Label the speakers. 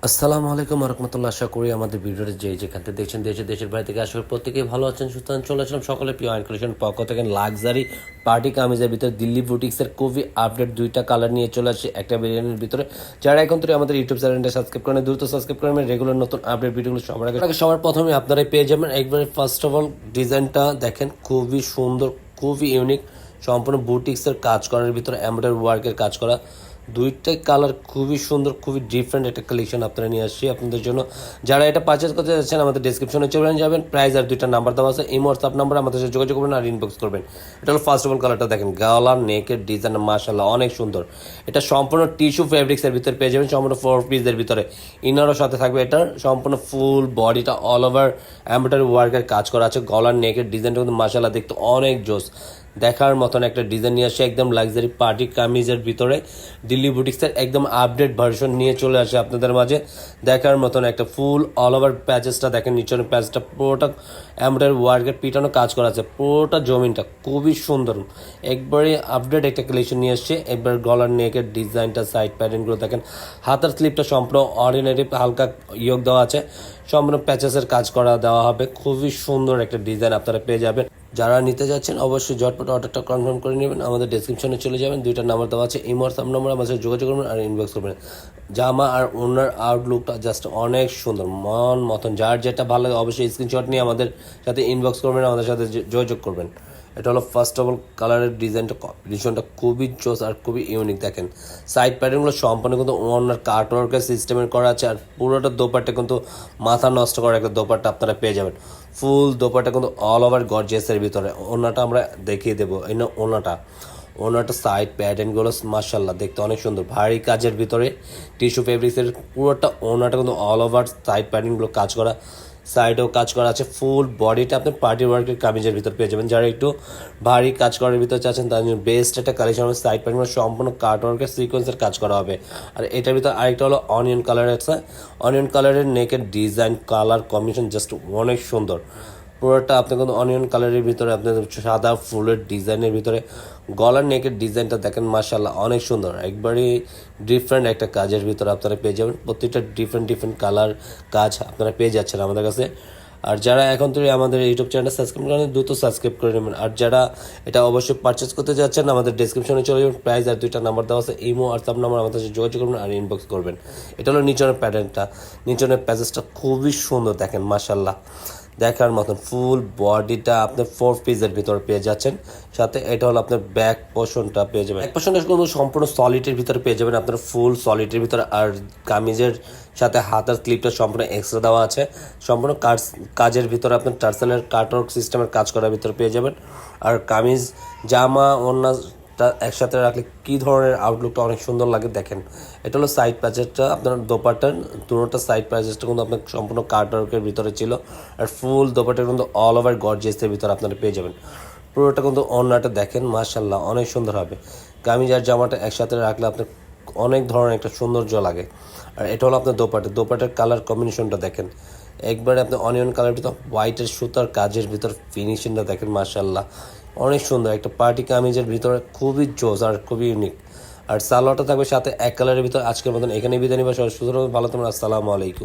Speaker 1: আসসালামু আলাইকুম রহমতুল্লাহ। আশা করি আমাদের ভিডিওটা যেখান থেকে দেখছেন দেশের বাইরে থেকে আশা করি প্রত্যেকেই ভালো আছেন, সুস্থ আছেন। চলে আসলাম সকলে প্রিয় আইন কালেকশন পক্ষ থেকে লাক্সারি পার্টি কামিজের ভিতরে দিল্লি বুটিক্সের খুবই আপডেট দুইটা কালার নিয়ে চলে আসছে একটা ভেরিয়েন্টের ভিতরে। যারা এখন থেকে আমাদের ইউটিউব চ্যানেলটা সাবস্ক্রাইব করেন, দ্রুত সাবস্ক্রাইব করেন, রেগুলার নতুন আপডেট ভিডিওগুলো সবার প্রথমে আপনারাই পেয়ে যাবেন। একবারে ফার্স্ট অফ অল ডিজাইনটা দেখেন, খুবই সুন্দর, খুবই ইউনিক, সম্পূর্ণ বুটিক্সের কাজ করার ভিতরে এমব্রয়ডারি ওয়ার্কের কাজ করা। দুইটাই কালার খুবই সুন্দর, খুবই ডিফারেন্ট একটা কালেকশন আপনারা নিয়ে আসছি আপনাদের জন্য। যারা এটা পারচেস করতে যাচ্ছেন আমাদের ডিসক্রিপশনে চলে যাবেন, প্রাইস আর দুইটা নাম্বার দেওয়া আছে, এই হোয়াটসঅ্যাপ নাম্বার আমাদের সাথে যোগাযোগ করবেন আর ইনবক্স করবেন। এটা হলো ফার্স্ট অফ অল কালারটা দেখেন, গলার নেকের ডিজাইন মাশাআল্লাহ অনেক সুন্দর। এটা সম্পূর্ণ টিস্যু ফেব্রিক্সের ভিতরে পেয়ে যাবেন, সম্পূর্ণ 4 পিসের ভিতরে ইনারও সাথে থাকবে। এটার সম্পূর্ণ ফুল বডিটা অল ওভার এমব্রয়ডারি ওয়ার্কের কাজ করা আছে। গলার নেকের ডিজাইনটা কিন্তু মাশাআল্লাহ দেখতে অনেক জোস, দেখার মতন একটা ডিজাইন নিয়ে আসে। একদম লাক্সারি পার্টি কামিজের ভিতরে দিল্লি বুটিক্সের একদম আপডেট ভার্সন নিয়ে চলে আসে আপনাদের মাঝে। দেখার মতন একটা ফুল অল ওভার প্যাচেসটা দেখেন, নিচনের প্যাচটা পুরোটা এমব্রয়ডারি ওয়ার্কের পিটানো কাজ করা আছে, পুরোটা জমিনটা খুবই সুন্দর, একবারে আপডেট একটা কালেকশন নিয়ে আসছে। একবার গলার নেকের ডিজাইনটা, সাইড প্যাটার্নগুলো দেখেন, হাতার স্লিপটা সম্পূর্ণ অর্ডিনারি হালকা ইয়োগ দেওয়া আছে, সম্পূর্ণ প্যাচেসের কাজ করা দেওয়া হবে। খুবই সুন্দর একটা ডিজাইন আপনারা পেয়ে যাবেন। যারা নিতে যাচ্ছেন অবশ্যই ঝটপট অর্ডারটা কনফার্ম করে নেবেন, আমাদের ডেসক্রিপশনে চলে যাবেন, দুইটা নাম্বার দেওয়া আছে, এই হোয়াটসঅ্যাপ নাম্বার আমাদের সাথে যোগাযোগ করবেন আর ইনবক্স করবেন। জামা আর ওনার আউটলুকটা জাস্ট অনেক সুন্দর, মন মতন। যার যেটা ভালো লাগে অবশ্যই স্ক্রিনশট নিয়ে আমাদের সাথে ইনবক্স করবেন, আমাদের সাথে যোগাযোগ করবেন। এটা হলো ফার্স্ট অফ অল কালারের ডিজাইনটা, কম্বিনেশনটা খুবই জোস আর খুবই ইউনিক। দেখেন সাইড প্যাটার্নগুলো সম্পূর্ণ কিন্তু ওনার কাটওয়ার্কের সিস্টেমের করা আছে, আর পুরোটা দোপাট্টা কিন্তু মাথা নষ্ট করা একটা দোপাট্টা আপনারা পেয়ে যাবেন। ফুল দোপাট্টা কিন্তু অল ওভার গর্জিয়াসের ভিতরে। ওনাটা আমরা দেখিয়ে দেবো, এই না ওনাটা সাইড প্যাটার্নগুলো মাশাআল্লাহ দেখতে অনেক সুন্দর, ভারী কাজের ভিতরে টিস্যু ফেব্রিক্সের পুরোটা। ওনাটা কিন্তু অল ওভার সাইড প্যাটার্নগুলো কাজ করা, সাইডেও কাজ করা আছে। ফুল বডিটা আপনি পার্টি ওয়ার্কের কামিজের ভিতর পেয়ে যাবেন। যারা একটু ভারী কাজ করার ভিতর চাচ্ছেন তার জন্য বেস্ট একটা কালেকশন হবে। সাইড প্যাটার্ন সম্পূর্ণ কাট ওয়ার্কের সিকোয়েন্সের কাজ করা হবে। আর এটার ভিতর আরেকটা হলো অনিয়ন কালারের আছে, অনিয়ন কালারের নেকের ডিজাইন, কালার কম্বিনেশন জাস্ট অনেক সুন্দর। পুরোটা আপনি কিন্তু অনিয়ন কালারের ভিতরে আপনাদের সাদা ফুলের ডিজাইনের ভিতরে গলার নেকের ডিজাইনটা দেখেন মাশাআল্লাহ অনেক সুন্দর, একবারই ডিফারেন্ট একটা কাজের ভিতরে আপনারা পেয়ে যাবেন। প্রত্যেকটা ডিফারেন্ট কালার কাজ আপনারা পেয়ে যাচ্ছেন আমাদের কাছে। আর যারা এখন থেকে আমাদের ইউটিউব চ্যানেলটা সাবস্ক্রাইব করেন, দ্রুত সাবস্ক্রাইব করে নেবেন। আর যারা এটা অবশ্যই পারচেস করতে যাচ্ছেন আমাদের ডেসক্রিপশনে চলে যাবেন, প্রাইস আর দুইটা নাম্বার দেওয়া আছে, ইমো আর সাব নাম্বার আমাদের সাথে যোগাযোগ করবেন আর ইনবক্স করবেন। এটা হলো নিচনের প্যাটার্নটা, নিচনের প্যাচেসটা খুবই সুন্দর দেখেন মাশাআল্লাহ, দেখার মতন। ফুল বডিটা আপনার 4 পিসের ভিতরে পেয়ে যাচ্ছেন, সাথে এটা হলো আপনার ব্যাক পোর্শনটা পেয়ে যাবেন। ব্যাক পোর্শনটা কিন্তু সম্পূর্ণ সলিডের ভিতরে পেয়ে যাবেন আপনার, ফুল সলিডের ভিতরে। আর কামিজের সাথে হাতের ক্লিপটা সম্পূর্ণ এক্সট্রা দেওয়া আছে, সম্পূর্ণ কাজের ভিতরে আপনার টার্সেলের কাটওয়ার্ক সিস্টেমের কাজ করার ভিতরে পেয়ে যাবেন। আর কামিজ জামা ওড়না একসাথে রাখলে কী ধরনের আউটলুকটা অনেক সুন্দর লাগে দেখেন। এটা হলো সাইড প্যাচেসটা, আপনার দোপাট্টার দুটোটা সাইড প্যাচেসটা কিন্তু আপনার সম্পূর্ণ কাটওয়ার্কের ভিতরে ছিল। আর ফুল দোপাট্টা কিন্তু অল ওভার গর্জিয়াসের ভিতরে আপনারা পেয়ে যাবেন। পুরোটা কিন্তু ওড়নাটা দেখেন মাশাআল্লাহ অনেক সুন্দর হবে। কামিজ আর জামাটা একসাথে রাখলে আপনার অনেক ধরনের একটা সৌন্দর্য লাগে। আর এটা হলো আপনার দোপাট্টার কালার কম্বিনেশনটা দেখেন, একবারে আপনি অনিয়ন কালার ভিতর হোয়াইটের সুতার কাজের ভিতর ফিনিশিংটা দেখেন মাশাআল্লাহ অনেক সুন্দর। একটা পার্টি কামিজের ভিতরে খুবই জোস আর খুবই ইউনিক। আর সালোয়ারটা থাকবে সাথে এক কালারের ভিতর। আজকের মতন এখানে বিদায় নিবা, সবাই সুন্দর ভালো থাকবেন। আসসালামু আলাইকুম।